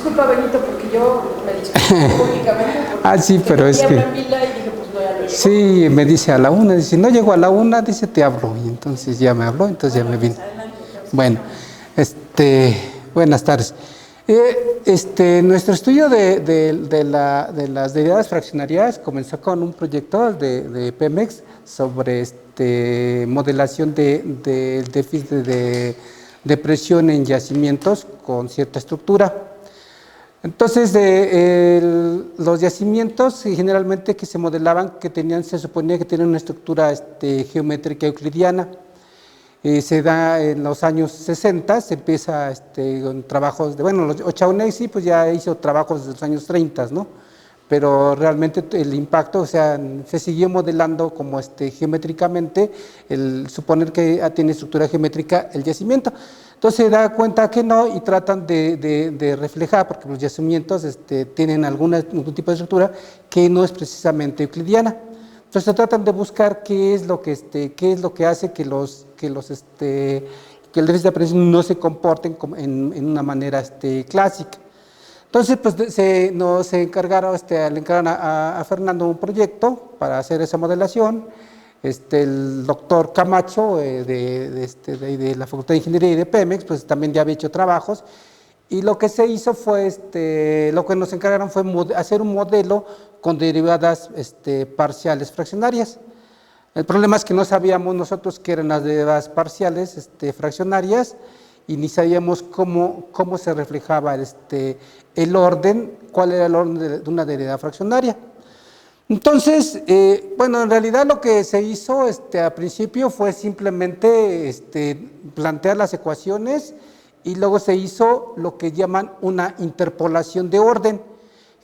disculpa, Benito, porque yo me disculpo públicamente. Sí, pero es que... Y dije, pues no, ya lo llegó. Sí, me dice a la 1, dice, no llego a la 1, dice, te hablo. Y entonces ya me habló, entonces Bueno, ya me vine. pues adelante, entonces. Bueno, buenas tardes. Nuestro estudio de las derivadas fraccionarias comenzó con un proyecto de Pemex sobre modelación del déficit de presión en yacimientos con cierta estructura. Entonces, los yacimientos generalmente que se modelaban, se suponía que tenían una estructura geométrica euclidiana. Se da en los años 60, se empieza con trabajos O'Shaughnessy pues ya hizo trabajos de los años 30, ¿no? Pero realmente el impacto, o sea, se siguió modelando como geométricamente, el suponer que tiene estructura geométrica el yacimiento. Entonces se da cuenta que no y tratan de reflejar, porque los yacimientos tienen algún tipo de estructura que no es precisamente euclidiana. Entonces se tratan de buscar qué es lo que hace que el déficit de presión no se comporten en una manera clásica. Entonces, pues le encargaron a Fernando un proyecto para hacer esa modelación. El doctor Camacho de la Facultad de Ingeniería y de Pemex, pues también ya había hecho trabajos. Y lo que se hizo fue, lo que nos encargaron fue hacer un modelo con derivadas parciales fraccionarias. El problema es que no sabíamos nosotros qué eran las derivadas parciales fraccionarias y ni sabíamos cómo se reflejaba el orden, cuál era el orden de una derivada fraccionaria. Entonces, bueno, en realidad lo que se hizo al principio fue simplemente plantear las ecuaciones y luego se hizo lo que llaman una interpolación de orden,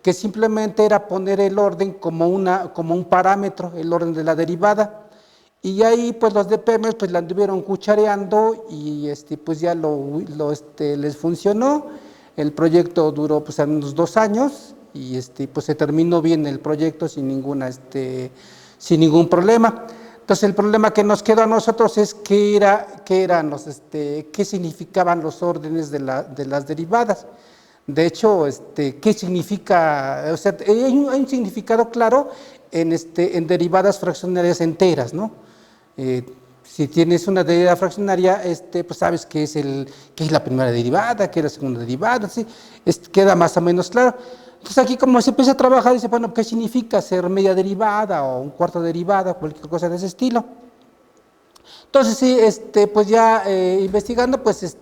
que simplemente era poner el orden como un parámetro, el orden de la derivada. Y ahí pues los de Pemex pues la anduvieron cuchareando y pues ya les funcionó. El proyecto duró pues unos 2 años y pues se terminó bien el proyecto sin ningún problema. Entonces el problema que nos quedó a nosotros es qué significaban los órdenes de las derivadas. De hecho, ¿qué significa? O sea, hay un significado claro en derivadas fraccionarias enteras, ¿no? Si tienes una derivada fraccionaria, pues sabes qué es la primera derivada, qué es la segunda derivada, ¿sí? Queda más o menos claro. Entonces aquí como se empieza a trabajar, dice, bueno, ¿qué significa ser media derivada o un cuarto derivada, cualquier cosa de ese estilo? Entonces sí, pues ya investigando, pues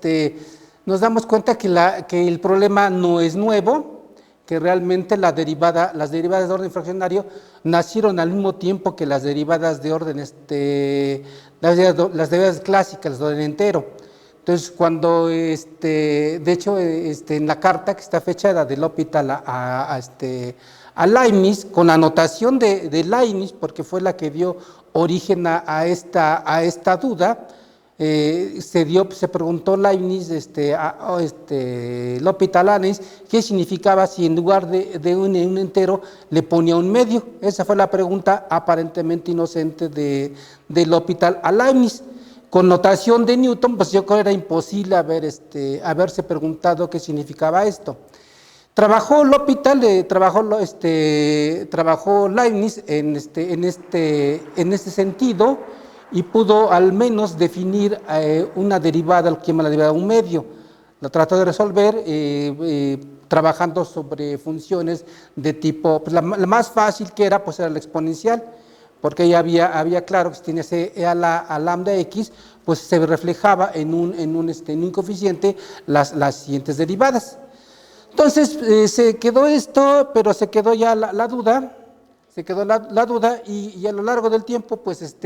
nos damos cuenta que el problema no es nuevo, que realmente las derivadas de orden fraccionario nacieron al mismo tiempo que las derivadas de orden, las derivadas clásicas de orden entero. Entonces, cuando, de hecho, en la carta que está fechada del L'Hopital a Leibniz, con la anotación de Leibniz, porque fue la que dio origen a esta duda, se preguntó Leibniz, L'Hopital a Leibniz, qué significaba si en lugar de un entero le ponía un medio. Esa fue la pregunta aparentemente inocente de L'Hopital a Leibniz. Con notación de Newton, pues yo creo que era imposible haberse preguntado qué significaba esto. Trabajó L'Hopital, trabajó Leibniz en este sentido y pudo al menos definir una derivada, lo que llama la derivada de un medio. Lo trató de resolver trabajando sobre funciones de tipo, pues la más fácil que era, pues era la exponencial, porque ahí había claro que si tienes a lambda x, pues se reflejaba en un coeficiente las siguientes derivadas. Entonces se quedó esto, pero se quedó ya la duda, y a lo largo del tiempo, pues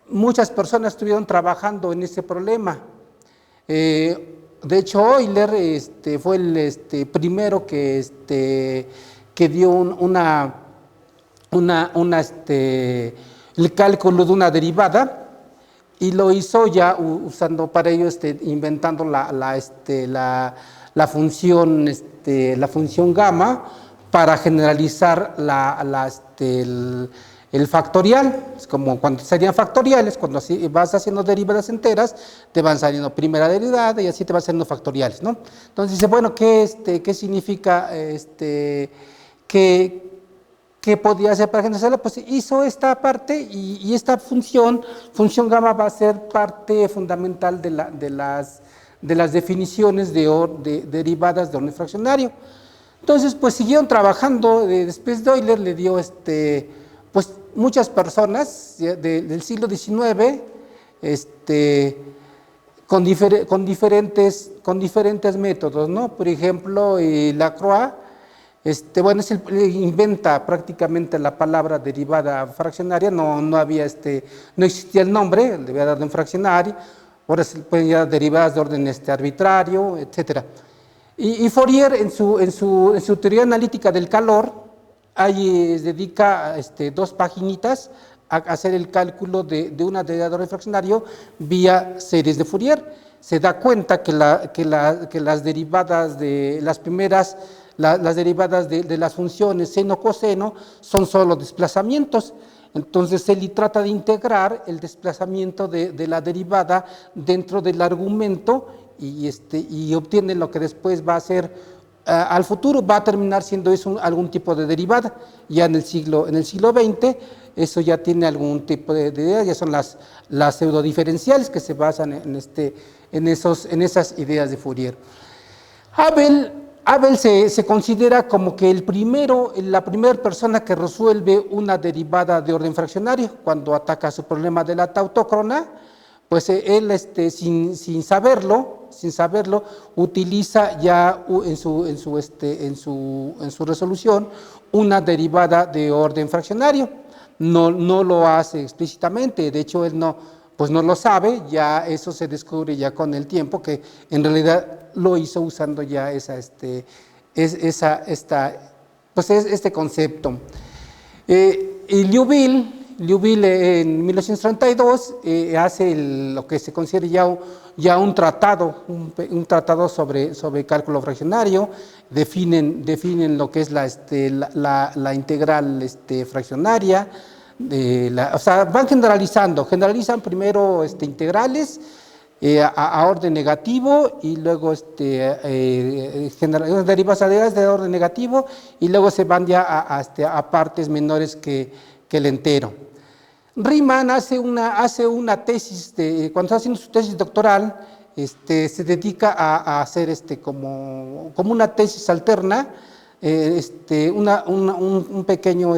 muchas personas estuvieron trabajando en ese problema. De hecho, Euler fue el primero que dio el cálculo de una derivada y lo hizo ya usando para ello, inventando la función gamma para generalizar el factorial, es como cuando serían factoriales, cuando así vas haciendo derivadas enteras, te van saliendo primera derivada y así te van saliendo factoriales, ¿no? Entonces dice, bueno, ¿qué significa, qué podía hacer para generalizarla? Pues hizo esta parte y esta función gamma va a ser parte fundamental de las definiciones de derivadas de orden fraccionario. Entonces, pues siguieron trabajando, después de Euler le dio, pues muchas personas del siglo XIX, con diferentes métodos, ¿no? Por ejemplo, Lacroix, bueno, inventa prácticamente la palabra derivada fraccionaria, no había, no existía el nombre, el derivada de orden fraccionario, ahora se pueden llamar derivadas de orden arbitrario, etcétera. Y Fourier, en su teoría analítica del calor, ahí dedica 2 paginitas a hacer el cálculo de una derivada de orden fraccionario vía series de Fourier. Se da cuenta que las derivadas de las primeras, las derivadas de las funciones seno-coseno son solo desplazamientos. Entonces él trata de integrar el desplazamiento de la derivada dentro del argumento y obtiene lo que después va a ser, al futuro va a terminar siendo eso algún tipo de derivada. Ya en el siglo XX eso ya tiene algún tipo de idea, ya son las pseudodiferenciales que se basan en esas ideas de Fourier. Abel se considera como que la primera persona que resuelve una derivada de orden fraccionario cuando ataca su problema de la tautócrona. Pues él, sin saberlo, utiliza ya en su resolución una derivada de orden fraccionario. No lo hace explícitamente, de hecho él no lo sabe, ya eso se descubre ya con el tiempo, que en realidad lo hizo usando ya este concepto. Y Liouville en 1932 hace lo que se considera ya un tratado sobre cálculo fraccionario, definen lo que es la integral fraccionaria, o sea, van generalizan primero integrales a orden negativo y luego derivadas de orden negativo y luego se van ya a partes menores que el entero. Riemann hace una tesis, cuando está haciendo su tesis doctoral, se dedica a hacer como una tesis alterna, un pequeño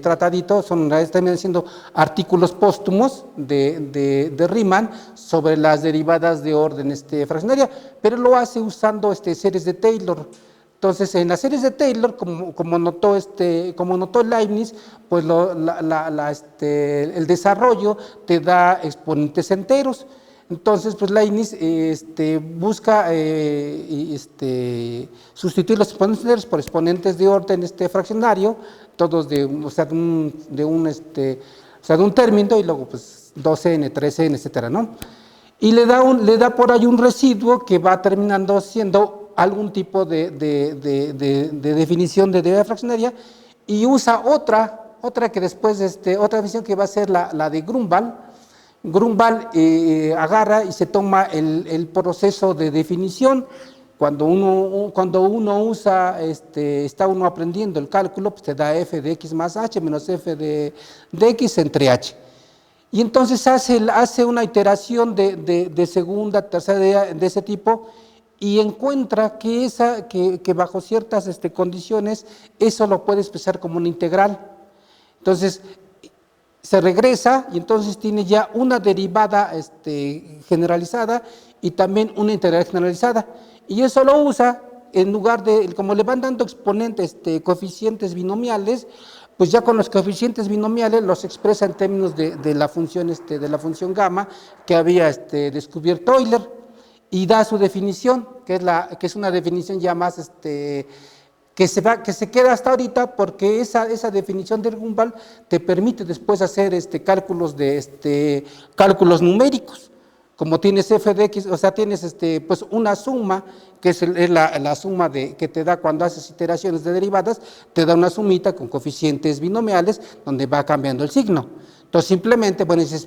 tratadito, terminan siendo artículos póstumos de Riemann sobre las derivadas de orden fraccionaria, pero lo hace usando series de Taylor. Entonces, en las series de Taylor, como notó Leibniz, pues el desarrollo te da exponentes enteros. Entonces, pues Leibniz busca sustituir los exponentes enteros por exponentes de orden fraccionario, todos de un término, y luego pues 2n, 3n, etcétera, ¿no? Y le da por ahí un residuo que va terminando siendo algún tipo de definición de derivada fraccionaria, y usa otra que después, otra definición que va a ser la de Grunwald. Grunwald agarra y se toma el proceso de definición. Cuando uno usa, está uno aprendiendo el cálculo, pues te da f de x más h menos f de x entre h. Y entonces hace una iteración de segunda, tercera de ese tipo, y encuentra que bajo ciertas condiciones eso lo puede expresar como una integral. Entonces se regresa y entonces tiene ya una derivada generalizada y también una integral generalizada, y eso lo usa en lugar de, como le van dando exponentes, coeficientes binomiales, pues ya con los coeficientes binomiales los expresa en términos de la función gamma que había descubierto Euler, y da su definición, que es una definición ya más que se queda hasta ahorita, porque esa definición de Grunwald te permite después hacer cálculos numéricos. Como tienes f de x, o sea, tienes pues una suma, que es la suma que te da cuando haces iteraciones de derivadas, te da una sumita con coeficientes binomiales donde va cambiando el signo. Entonces, simplemente, bueno, dices,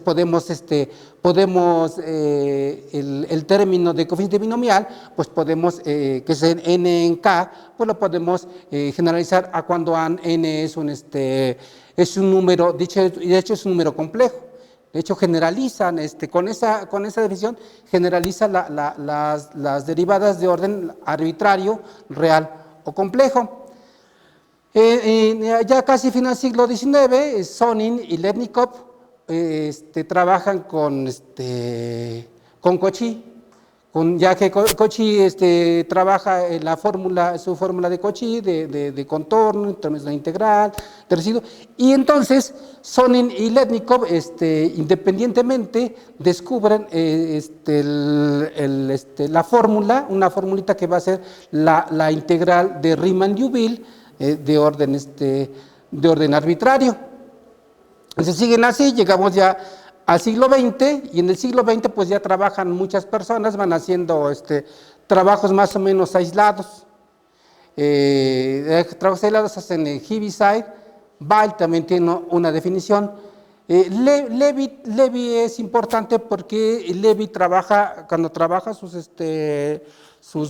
el término de coeficiente binomial, pues podemos, que es n en k, pues lo podemos generalizar a cuando n es un número, de hecho es un número complejo. De hecho, generalizan, con esa definición, generaliza las derivadas de orden arbitrario, real o complejo. Ya casi final del siglo XIX, Sonin y Letnikov trabajan con Cauchy, ya que Cauchy trabaja en su fórmula de Cauchy de contorno, en términos de integral, de residuo, y entonces Sonin y Letnikov independientemente descubren la fórmula, una formulita que va a ser la integral de Riemann-Liouville de orden arbitrario. Se siguen así, llegamos ya al siglo XX, y en el siglo XX pues ya trabajan muchas personas, van haciendo trabajos más o menos aislados. Trabajos aislados hacen en Heaviside. Weil también tiene una definición. Levy es importante porque Levy cuando trabaja sus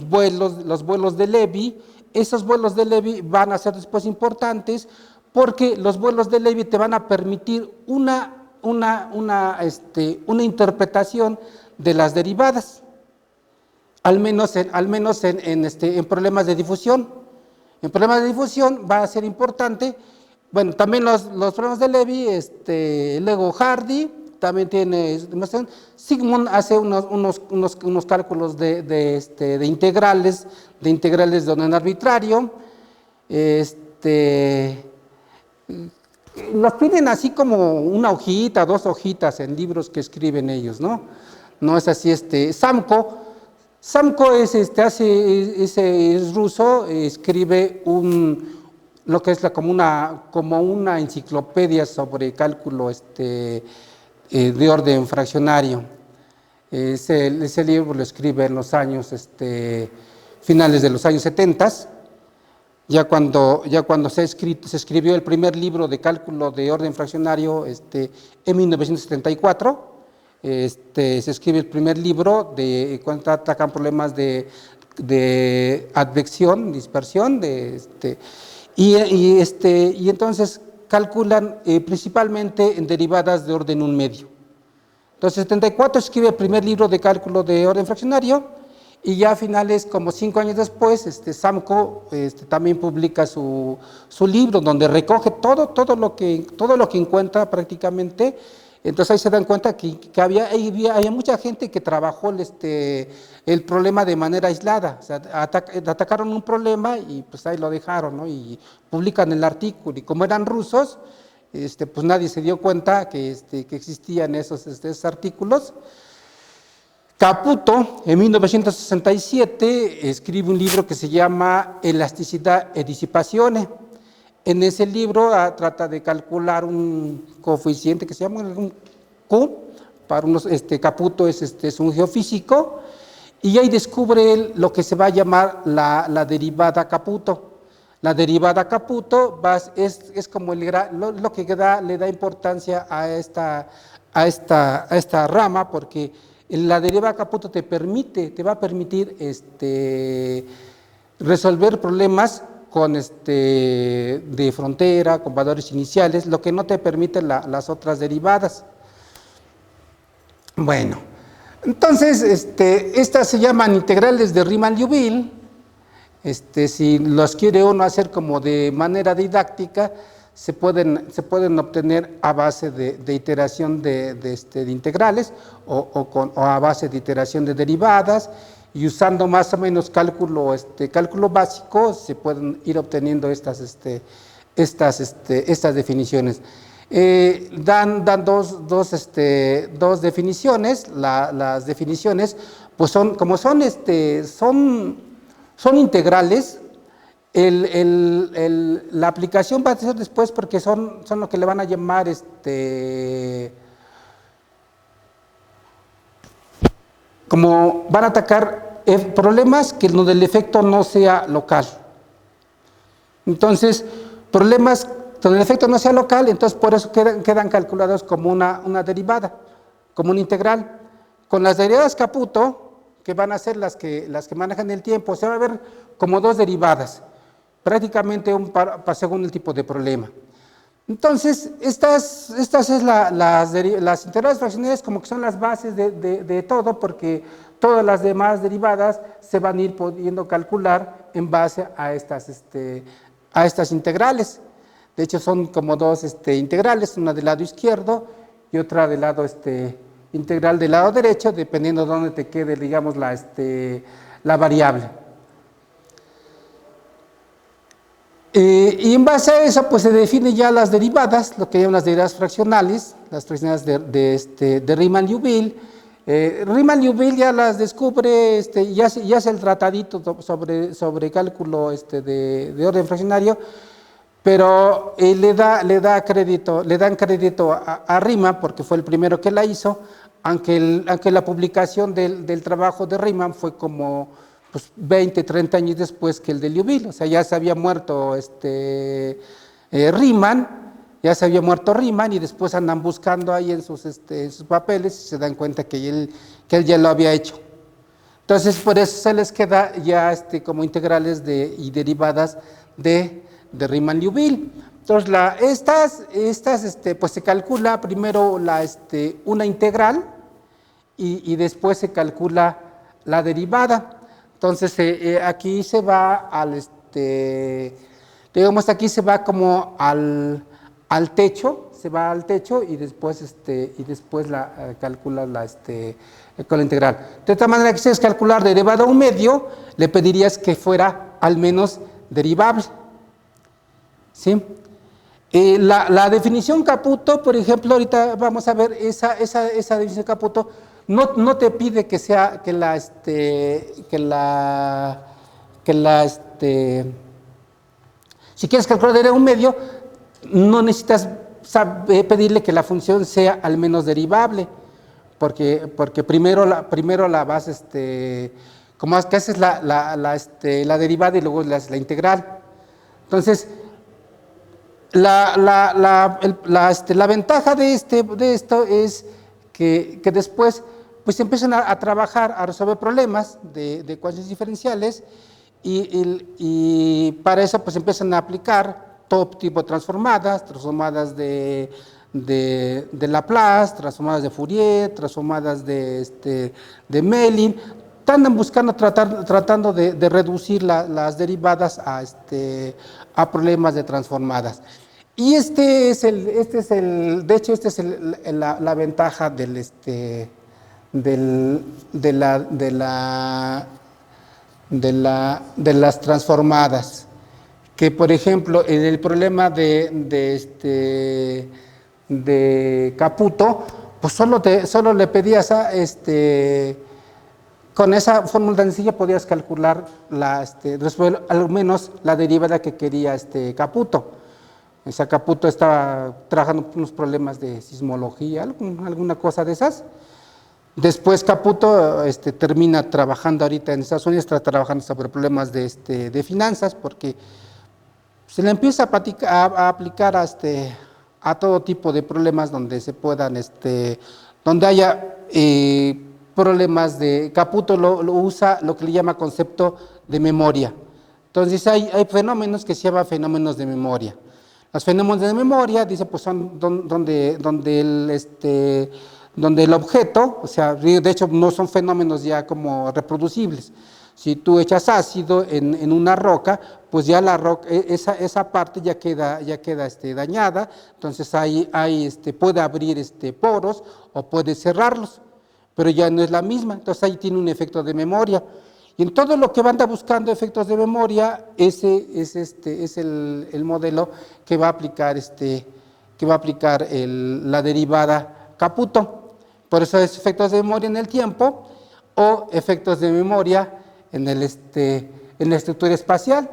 vuelos, los vuelos de Levy, esos vuelos de Levy van a ser después importantes porque los vuelos de Levy te van a permitir una interpretación de las derivadas, al menos en problemas de difusión. En problemas de difusión va a ser importante, bueno, también los problemas de Levy, luego Hardy también tiene demostración. Sigmund hace unos cálculos de integrales de orden arbitrario. Los piden así como una hojita, 2 hojitas en libros que escriben ellos, ¿no? No es así. Samko es ruso, escribe lo que es como una enciclopedia sobre cálculo de orden fraccionario. Ese libro lo escribe en los años finales de los años 70. Ya cuando se escribió el primer libro de cálculo de orden fraccionario en 1974, se escribe el primer libro cuando atacan problemas de advección, dispersión, y entonces calculan principalmente en derivadas de orden 1 medio. Entonces, en 74 escribe el primer libro de cálculo de orden fraccionario, y ya a finales, como 5 años después, Samko también publica su libro, donde recoge todo lo que encuentra prácticamente. Entonces ahí se dan cuenta que había mucha gente que trabajó el problema de manera aislada. O sea, atacaron un problema y pues ahí lo dejaron, ¿no? Y publican el artículo, y como eran rusos, pues nadie se dio cuenta que existían esos artículos. Caputo, en 1967, escribe un libro que se llama Elasticidad e Disipazione. En ese libro trata de calcular un coeficiente que se llama un Q, para unos, Caputo es un geofísico, y ahí descubre él lo que se va a llamar la derivada Caputo. La derivada Caputo es como lo que le da importancia a esta rama, porque la derivada Caputo te va a permitir resolver problemas de frontera, con valores iniciales, lo que no te permiten las otras derivadas. Bueno, entonces estas se llaman integrales de Riemann-Liouville. Si los quiere uno hacer como de manera didáctica, se pueden obtener a base de iteración de integrales o a base de iteración de derivadas, y usando más o menos cálculo básico se pueden ir obteniendo estas definiciones. Dan dos definiciones. Las definiciones, pues son integrales. La aplicación va a ser después, porque son lo que le van a llamar como van a atacar problemas que donde el efecto no sea local. Entonces, problemas donde el efecto no sea local, entonces por eso quedan calculados como una derivada, como una integral. Con las derivadas Caputo, que van a ser las que manejan el tiempo, se va a ver como dos derivadas, prácticamente según el tipo de problema. Entonces, estas es las integrales fraccionarias como que son las bases de todo, porque todas las demás derivadas se van a ir pudiendo calcular en base a estas integrales. De hecho, son como dos integrales, una del lado izquierdo y otra del lado integral del lado derecho, dependiendo de dónde te quede, digamos, la variable. Y en base a eso, pues se definen ya las derivadas, lo que llaman las derivadas fraccionales, las fraccionales de Riemann-Liouville. Riemann-Liouville ya las descubre, ya hace el tratadito sobre cálculo de orden fraccionario, pero le dan crédito a Riemann porque fue el primero que la hizo, aunque la publicación del trabajo de Riemann fue como 20, 30 años después que el de Liouville. O sea, ya se había muerto Riemann, y después andan buscando ahí en sus papeles y se dan cuenta que él ya lo había hecho. Entonces, por eso se les queda ya como integrales y derivadas de Riemann-Liouville. Entonces, pues se calcula primero una integral y después se calcula la derivada. Entonces, aquí se va digamos, aquí se va como al techo, y después, calcula con la integral. De esta manera, que quisieras calcular derivada a un medio, le pedirías que fuera al menos derivable. ¿Sí? La definición Caputo, por ejemplo, ahorita vamos a ver esa definición Caputo, no te pide que sea si quieres calcular derivada a un medio, no necesitas pedirle que la función sea al menos derivable, porque primero la vas, como que haces la derivada y luego la integral. Entonces, la ventaja de esto es que después pues empiezan a trabajar, a resolver problemas de ecuaciones diferenciales y para eso pues empiezan a aplicar todo tipo de transformadas de Laplace, transformadas de Fourier, transformadas de Mellin. Andan buscando, tratando de reducir las derivadas a problemas de transformadas. Y de hecho, esta es la ventaja de las transformadas, que por ejemplo en el problema de Caputo, pues solo le pedías con esa fórmula tan sencilla podías calcular resolver al menos la derivada que quería Caputo. O sea, Caputo estaba trabajando unos problemas de sismología, alguna cosa de esas. Después Caputo termina trabajando ahorita en Estados Unidos, está trabajando sobre problemas de finanzas, porque se le empieza a aplicar a todo tipo de problemas donde se puedan, donde haya problemas de Caputo lo usa lo que le llama concepto de memoria. Entonces hay fenómenos que se llaman fenómenos de memoria. Los fenómenos de memoria, dice, pues son donde el objeto, o sea, de hecho no son fenómenos ya como reproducibles. Si tú echas ácido en una roca, pues ya la roca, esa parte ya queda dañada, entonces ahí puede abrir poros o puede cerrarlos, pero ya no es la misma, entonces ahí tiene un efecto de memoria. Y en todo lo que anda buscando efectos de memoria, ese es el modelo que va a aplicar, la derivada Caputo. Por eso es efectos de memoria en el tiempo o efectos de memoria en la estructura espacial.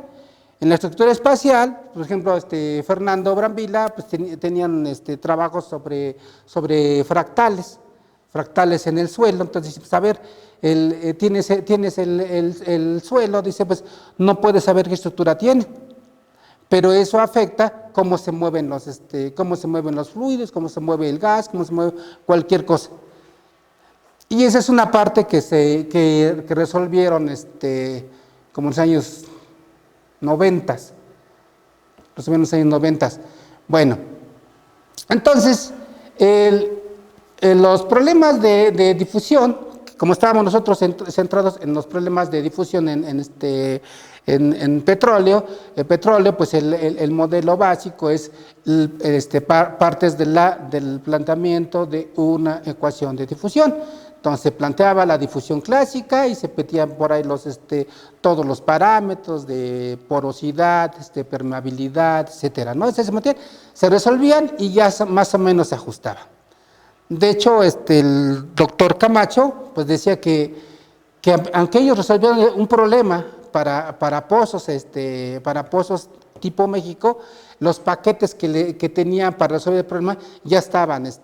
En la estructura espacial, por ejemplo, Fernando Brambilla, pues tenían trabajos sobre fractales en el suelo. Entonces, pues, a ver, tienes el suelo, dice, pues no puedes saber qué estructura tiene, pero eso afecta cómo se mueven los fluidos, cómo se mueve el gas, cómo se mueve cualquier cosa. Y esa es una parte que resolvieron como en los años 90, los años 90. Bueno, entonces, los problemas de difusión, como estábamos nosotros centrados en los problemas de difusión en petróleo, el petróleo, pues el modelo básico es partes del planteamiento de una ecuación de difusión. Entonces se planteaba la difusión clásica y se metían por ahí todos los parámetros de porosidad, permeabilidad, etcétera, ¿no? Se resolvían y ya más o menos se ajustaban. De hecho, el doctor Camacho pues decía que aunque ellos resolvieron un problema para pozos tipo México, los paquetes que tenían para resolver el problema ya estaba el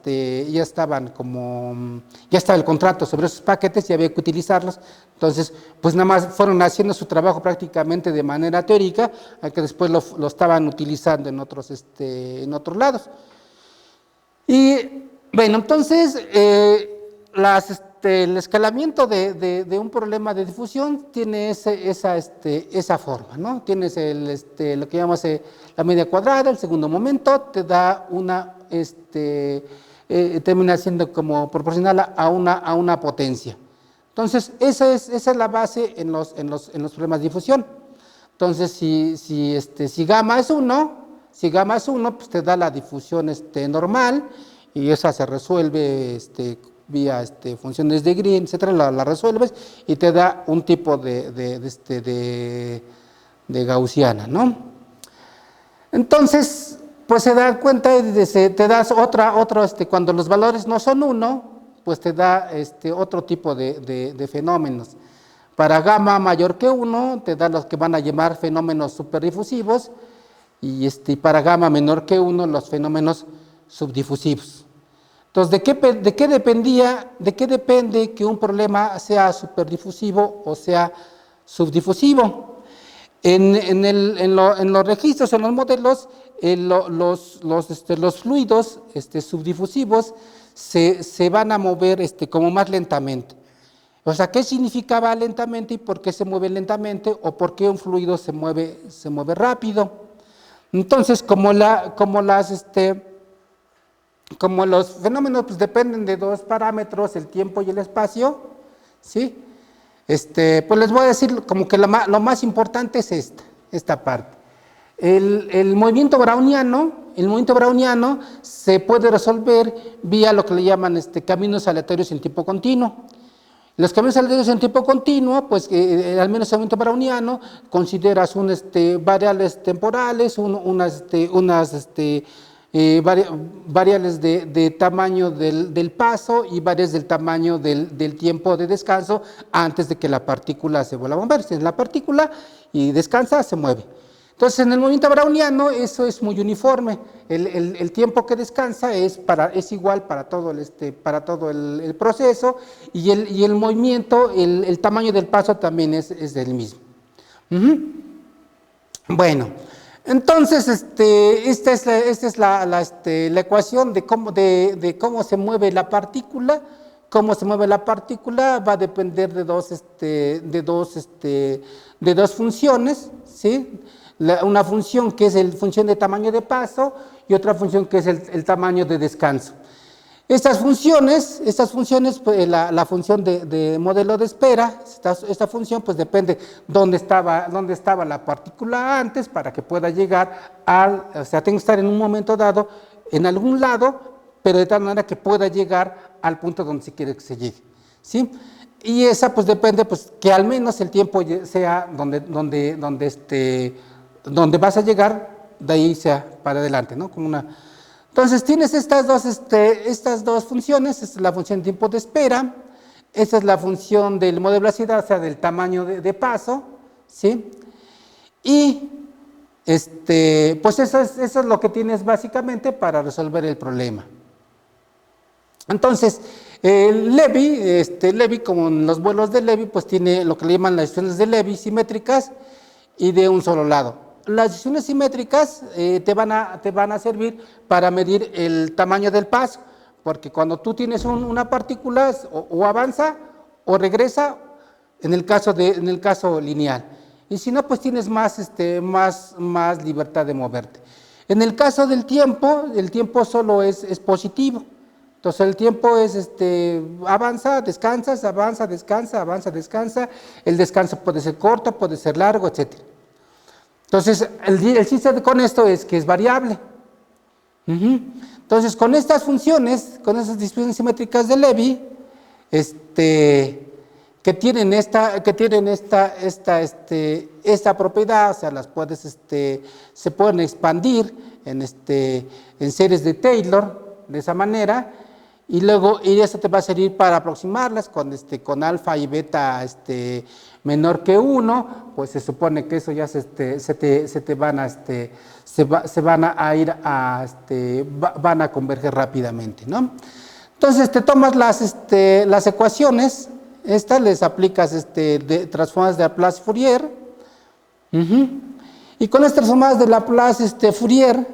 contrato sobre esos paquetes y había que utilizarlos. Entonces, pues nada más fueron haciendo su trabajo prácticamente de manera teórica, que después lo estaban utilizando en otros lados. Y bueno, entonces, el escalamiento de un problema de difusión tiene esa forma, ¿no? Tienes lo que llamamos la media cuadrada, el segundo momento, te da termina siendo como proporcional a una potencia. Entonces, esa es la base en los problemas de difusión. Entonces, si gamma es 1, pues te da la difusión normal, y esa se resuelve vía funciones de Green, etcétera, la resuelves y te da un tipo de gaussiana, ¿no? Entonces, pues se da cuenta, te das cuando los valores no son 1, pues te da otro tipo de fenómenos. Para gamma mayor que 1, te da los que van a llamar fenómenos superdifusivos, y para gamma menor que 1, los fenómenos subdifusivos. Entonces, ¿de qué depende que un problema sea superdifusivo o sea subdifusivo? En los registros, en los modelos, los fluidos subdifusivos se van a mover como más lentamente. O sea, ¿qué significaba lentamente y por qué se mueve lentamente o por qué un fluido se mueve rápido? Entonces, como los fenómenos pues, dependen de dos parámetros, el tiempo y el espacio, ¿sí? Pues les voy a decir como que lo más importante es esta parte. El movimiento browniano se puede resolver vía lo que le llaman caminos aleatorios en tiempo continuo. Los caminos aleatorios en tiempo continuo, pues al menos el movimiento browniano, consideras variables temporales, variables de tamaño del paso y variables del tamaño del tiempo de descanso antes de que la partícula se vuelva a mover. Si es la partícula y descansa, se mueve. Entonces, en el movimiento browniano eso es muy uniforme. El tiempo que descansa es igual para todo el proceso, y el movimiento, el tamaño del paso también es el mismo. Bueno, entonces esta es la ecuación de cómo se mueve la partícula. Cómo se mueve la partícula va a depender de dos funciones, ¿sí? Una función que es la función de tamaño de paso y otra función que es el tamaño de descanso. Estas funciones, pues, la función de modelo de espera, esta función pues depende dónde estaba la partícula antes para que pueda llegar o sea, tiene que estar en un momento dado en algún lado, pero de tal manera que pueda llegar al punto donde se quiere que se llegue, ¿sí? Y esa pues depende pues que al menos el tiempo sea donde vas a llegar, de ahí sea para adelante, ¿no? Entonces tienes estas dos funciones. Esta es la función de tiempo de espera, esta es la función del modelo de velocidad, o sea, del tamaño de paso, ¿sí? Y pues eso es lo que tienes básicamente para resolver el problema. Entonces, Levy, como en los vuelos de Levy, pues tiene lo que le llaman las distribuciones de Levy simétricas y de un solo lado. Las distribuciones simétricas te van a servir para medir el tamaño del paso, porque cuando tú tienes una partícula o avanza o regresa, en el caso lineal. Y si no, pues tienes más libertad de moverte. En el caso del tiempo, el tiempo solo es positivo. Entonces el tiempo es avanza, descansas, avanza, descansa, avanza, descansa. El descanso puede ser corto, puede ser largo, etc. Entonces el chiste con esto es que es variable. Entonces con estas funciones, con esas distribuciones simétricas de Levy, que tienen esta propiedad, o sea, las puedes, se pueden expandir en series de Taylor de esa manera, y luego eso te va a servir para aproximarlas con alfa y beta menor que 1, pues se supone que eso ya se van a ir van a converger rápidamente, ¿no? Entonces te tomas las ecuaciones, estas les aplicas transformadas de Laplace Fourier, y con estas transformadas de Laplace Fourier,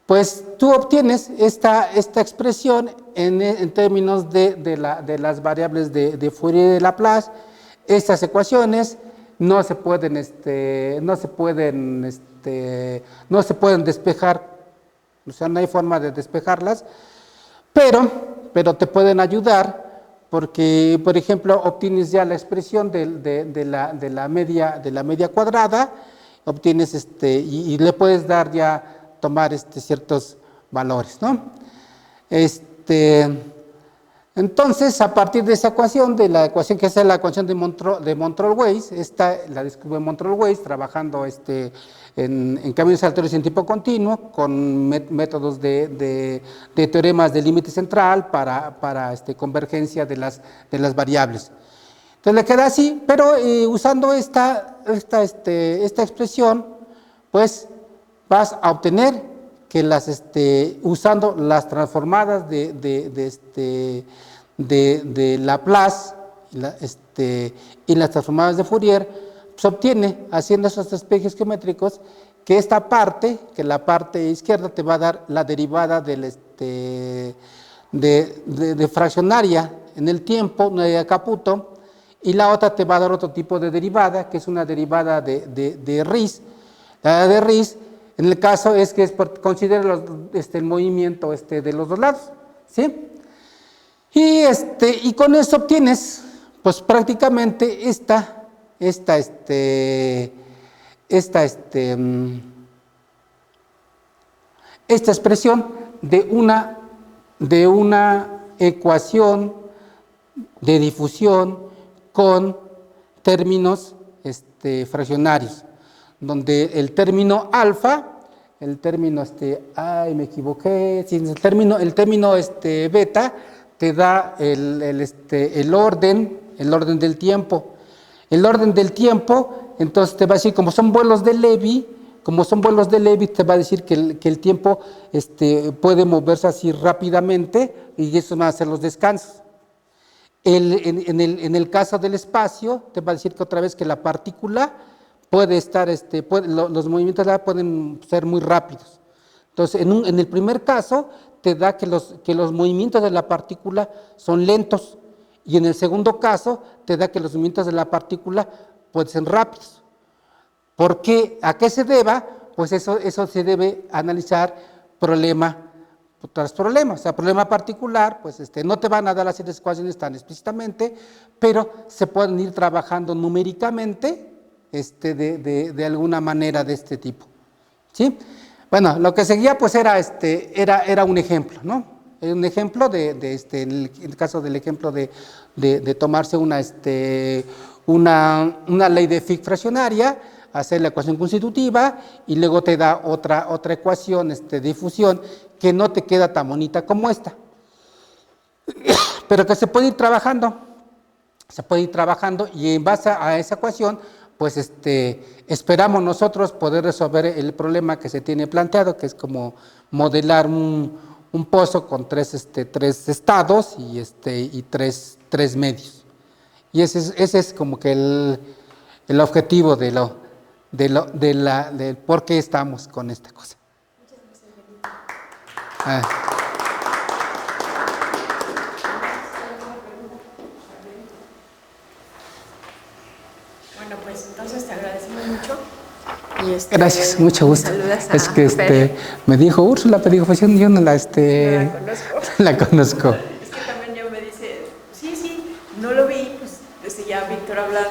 pues tú obtienes esta expresión en términos de las variables de Fourier de Laplace. Estas ecuaciones no se pueden despejar, o sea, no hay forma de despejarlas, pero te pueden ayudar porque, por ejemplo, obtienes ya la expresión de la media cuadrada, obtienes y le puedes dar ya tomar ciertos valores, ¿no? Entonces, a partir de esa ecuación, de la ecuación que es la ecuación de Montrol-Weiss, esta la descubre Montrol-Weiss trabajando en caminos aleatorios en tipo continuo con métodos de teoremas de límite central para convergencia de las variables. Entonces le queda así, pero usando esta expresión, pues vas a obtener que usando las transformadas de Laplace y las transformadas de Fourier, se obtiene, haciendo esos despejes geométricos, que la parte izquierda te va a dar la derivada de fraccionaria en el tiempo, una de Caputo, y la otra te va a dar otro tipo de derivada, que es una derivada de Riesz. La de Riesz, en el caso es que considera el movimiento de los dos lados, ¿sí? Y con eso obtienes, pues prácticamente esta expresión de una ecuación de difusión con términos fraccionarios, donde el término alfa, el término me equivoqué, sí, el término beta te da el orden del tiempo. El orden del tiempo, entonces te va a decir, como son vuelos de Levy, te va a decir que el tiempo puede moverse así rápidamente y eso van a ser los descansos. En el caso del espacio, te va a decir que otra vez que la partícula puede estar, los movimientos pueden ser muy rápidos. Entonces, en el primer caso, te da que los movimientos de la partícula son lentos, y en el segundo caso, te da que los movimientos de la partícula pueden ser rápidos. ¿Por qué? ¿A qué se deba? Pues eso se debe analizar problema tras problema. O sea, problema particular, pues no te van a dar las ecuaciones tan explícitamente, pero se pueden ir trabajando numéricamente de alguna manera de este tipo, ¿sí? Bueno, lo que seguía pues era un ejemplo, ¿no? Un ejemplo en el caso del ejemplo de tomarse una ley de Fick fraccionaria, hacer la ecuación constitutiva y luego te da otra ecuación de difusión que no te queda tan bonita como esta, pero que se puede ir trabajando y en base a esa ecuación pues esperamos nosotros poder resolver el problema que se tiene planteado, que es como modelar un un pozo con tres estados y tres medios. Y ese es como que el objetivo del por qué estamos con esta cosa. Ah. Bueno, pues entonces te agradecemos mucho. Y Gracias, mucho gusto. saludas a Es que Fer. me dijo Úrsula, pero dijo, pues yo no la, No la conozco. la conozco. Es que también yo me dice, sí, no lo vi, pues ya Víctor hablando.